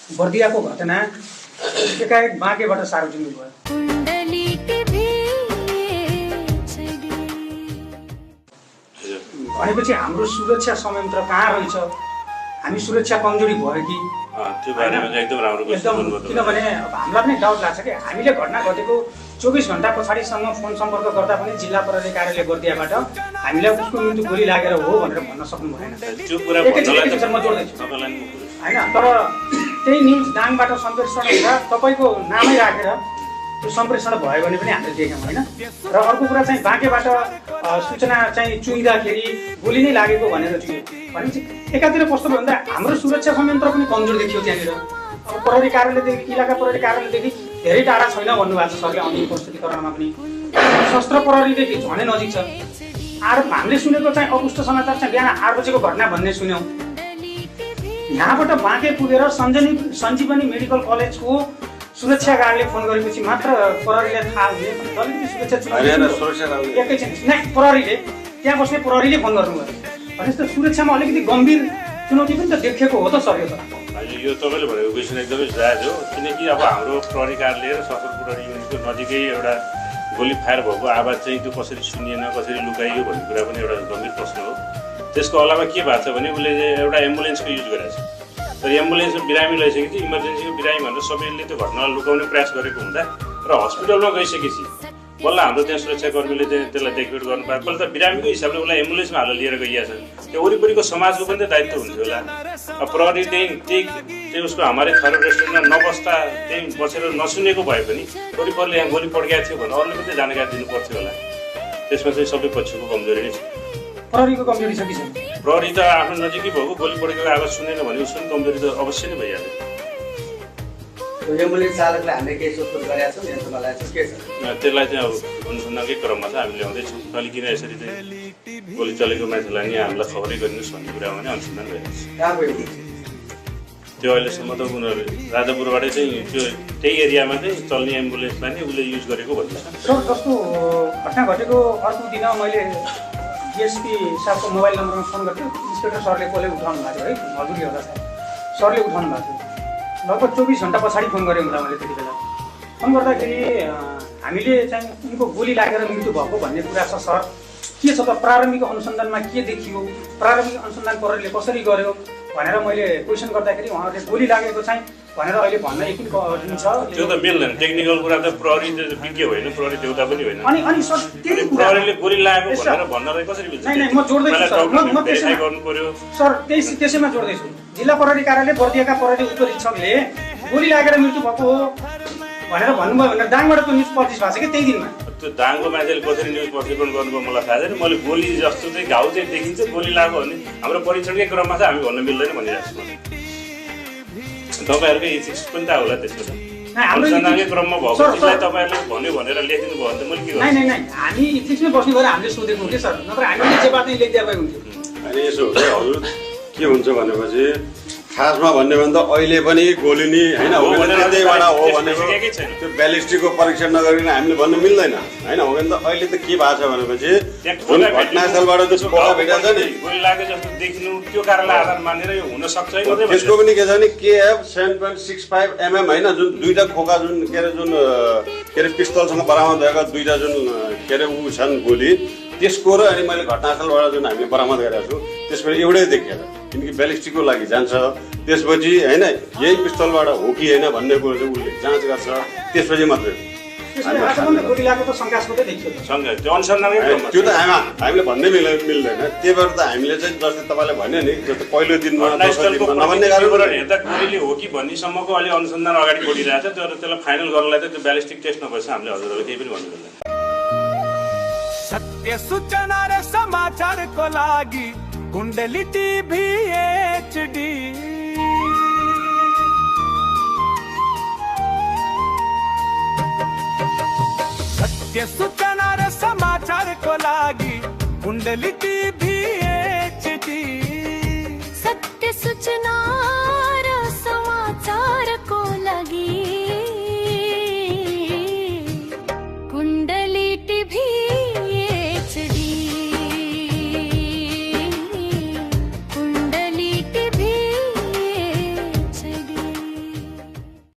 बर्दियाको घटना एकाएक बाँकेबाट सार्वजनिक भयो। भनेपछि हाम्रो सुरक्षा संयन्त्र कहाँ रहेछ, हामी सुरक्षा कमजोरी भयो कि त्यो बारेमा चाहिँ एकदम राम्रो क्वेसन गर्नुभयो। किनभने अब हामीलाई पनि डाउट लाग्छ कि हामीले घटना घटेको 24 घण्टा पछाडिसम्म फोन सम्पर्क गर्दा पनि जिल्ला प्रहरी कार्यालय बर्दियाबाट हामीलाई उसको मृत्यु गोली लागेर हो भनेर भन्न सक्नु भएन। त्यो कुरा एकैछिन म जोड्दैछु होइन, तर त्यही न्युज दाङबाट सम्प्रेषण हुँदा तपाईँको नामै राखेर त्यो सम्प्रेषण भयो भने पनि हामीले देख्यौँ होइन। र अर्को कुरा चाहिँ बाँकेबाट सूचना चाहिँ चुइँदाखेरि गोली नै लागेको भनेर चुइयो भनेपछि एकातिर कस्तो भयो भन्दा हाम्रो सुरक्षा संयन्त्र पनि कमजोर देखियो त्यहाँनिर। अब प्रहरी कार्यालयदेखि, इलाका प्रहरी कार्यालयदेखि धेरै टाढा छैन भन्नुभएको छ सरले आउने प्रस्तुतिकरणमा पनि। सशस्त्र प्रहरीदेखि झनै नजिक छ। हामीले सुनेको चाहिँ अपुष्ट समाचार चाहिँ बिहान 8 बजेको घटना भन्ने सुन्यौँ। यहाँबाट बाँके पुगेर सञ्जीवनी मेडिकल कलेजको सुरक्षा गार्डले फोन गरेपछि मात्र प्रहरीले थाहा हुने अलिकति सुरक्षा एकैछिन नै प्रहरीले त्यहाँ बस्ने प्रहरीले फोन गर्नुभयो भनेपछि त सुरक्षामा अलिकति गम्भीर चुनौती पनि त देखेको हो त सर। यो तपाईँले भनेको क्वेसन एकदमै जायज हो, किनकि अब हाम्रो प्रहरी कार्यालय र सशस्त्र प्रहरी युनिटको नजिकै एउटा गोली फायर भएको आवाज चाहिँ त्यो कसरी सुनिएन, कसरी लुकाइयो भन्ने कुरा पनि एउटा गम्भीर प्रश्न हो। त्यसको अलावा के भएको छ भने उसले एउटा एम्बुलेन्सको युज गरेको छ, तर एम्बुलेन्समा बिरामी लैसकेपछि इमर्जेन्सीको बिरामी भनेर सबैले त्यो घटनालाई लुकाउने प्रयास गरेको हुँदा र हस्पिटलमा गइसकेपछि बल्ल हाम्रो त्यहाँ सुरक्षाकर्मीले चाहिँ त्यसलाई देखरेख गर्नु पायो। पहिला त बिरामीको हिसाबले उसलाई एम्बुलेन्समा हालेर लिएर गइया छ, त्यो वरिपरिको समाजको पनि त दायित्व हुन्थ्यो होला। अब प्रहरी त्यही उसको हाम्रो थरो रेस्टुरेन्टमा नबस्दा त्यही बसेर नसुनेको भए पनि वरिपरिले यहाँ गोली पड्काएको थियो भने अरूले पनि जानकारी दिनु पर्थ्यो होला। त्यसमा चाहिँ सबै पक्षको कमजोरी नै छ। प्रहरीको कमजोरी छ कि छैन? प्रहरी त आफ्नो नजिकै भएको गोली पडेको आवाज सुनेन भने उसको कमजोरी त अवश्य नै भइहाल्यो। एम्बुलेन्स चालकलाई हामीले केही सोधखोज गरेका छौँ, यन्त्रलाई चाहिँ के छ त्यसलाई चाहिँ अब अनुसन्धानकै क्रममा चाहिँ हामी ल्याउँदैछौँ। कहिले किन यसरी चाहिँ गोली चलेको मान्छेलाई नि हामीलाई खबरै गरिदिनुहोस् भन्ने कुरामा नै अनुसन्धान भइरहेको छ। कहाँ गयो त्यो अहिलेसम्म त उनीहरू राजापुरबाटै चाहिँ त्यो त्यही एरियामा चाहिँ चल्ने एम्बुलेन्सलाई नै उसले युज गरेको भन्दैछ। सर जस्तो घटना घटेको अर्को दिन मैले डिएसपी साहबको मोबाइल नम्बरमा फोन गर्थ्यो। इन्सपेक्टर सरले कसले उठाउनु भएको थियो है, हजुर होला साहब सरले उठाउनु भएको थियो। लगभग 24 घण्टा पछाडि फोन गरेँ हुँदा मैले त्यति बेला फोन गर्दाखेरि हामीले चाहिँ उनको गोली लागेर मृत्यु भएको भन्ने कुरा छ सर, के छ त प्रारम्भिक अनुसन्धानमा के देखियो, प्रारम्भिक अनुसन्धान प्रहरीले कसरी गर्यो भनेर मैले क्वेसन गर्दाखेरि उहाँहरूले गोली लागेको चाहिँ भनेर अहिले भन्न यकिन छ। त्यो त मिल्दैन, टेक्निकल कुरा त प्रहरी विज्ञ होइन, प्रहरी देउता पनि होइन। अनि सर त्यही प्रहरीले गोली लागेको भनेर भन्नलाई कसरी मिल्छ? नै म जोड्दैछु सर, म त्यसैमा गर्नु पर्यो सर, त्यसैमा जोड्दैछु। जिल्ला प्रहरी कार्यालय बर्दियाका प्रहरी उपरीक्षकले गोली लागेर मृत्यु भएको हो भनेर भन्नुभयो भनेर दाङबाट त्यो न्युज पब्लिस भएको छ कि त्यही दिनमा। त्यो दाङको मान्छेले कसरी न्युज प्रक्षेपण गर्नुभयो मलाई थाहा छैन। मैले गोली जस्तो चाहिँ घाउ चाहिँ देखिन्छ, गोली लाग्यो भने हाम्रो परीक्षणकै क्रममा चाहिँ हामी भन्न मिल्दैन भनिरहेको छु। तपाईँहरूकै इथिक्स पनि त होला त्यसको त अनुसन्धानकै क्रममा भएको चिजलाई तपाईँहरूले भन्यो भनेर लेखिदिनु भयो भने त मैले के गर्छु? नै हामी इथिक्समै बस्नु गएर हामीले सोधेको हो कि सर, नत्र हामीले जे बात नै लेखिदिया भए हुन्थ्यो। अनि यसो हो हजुर, के हुन्छ भनेपछि खासमा भन्ने भने त अहिले पनि गोली नि होइन हो भने त्यहीबाट हो भनेको त्यो ब्यालिस्टिकको परीक्षण नगरिकन हामीले भन्नु मिल्दैन होइन। हो भने त अहिले त के भएको छ भनेपछि जुन घटनास्थलबाट जो खोला भेटेको छ नि गोली लागे जस्तो देखिनु त्यो कारणलाई आधार मानेर यो हुन सक्छ है। त्यसको पनि के छ भने KF 7.65 mm होइन, जुन दुईटा खोका जुन के अरे पिस्तलसँग बरामद भएका दुईटा जुन के अरे ऊ छन् गोली, त्यसको र अनि मैले घटनास्थलबाट जुन हामीले बरामद गरेका छु त्यसबाट एउटै देखिएन, किनकि ब्यालिस्टिकको लागि जान्छ। त्यसपछि होइन यही पिस्तलबाट हो कि होइन भन्ने कुरो चाहिँ उसले जाँच गर्छ, त्यसपछि मात्रै त्यो त हामीले भन्नै मिल्दैन। त्यही भएर त हामीले चाहिँ जस्तै तपाईँले भन्यो नि, जस्तो पहिलो दिनमा नभन्ने हेर्दा गोलीले हो कि भन्नेसम्मको अलि अनुसन्धान अगाडि बढिरहेको छ, तर त्यसलाई फाइनल गर्नलाई त त्यो ब्यालिस्टिक टेस्ट नभएछ हामीले हजुरहरूले केही पनि भन्नु मिल्दैन। सत्य सूचना र समाचारको लागि कुण्डली टिभी HD। सत्य सूचना र समाचारको लागि कुण्डली टिभी HD। सत्य सूचना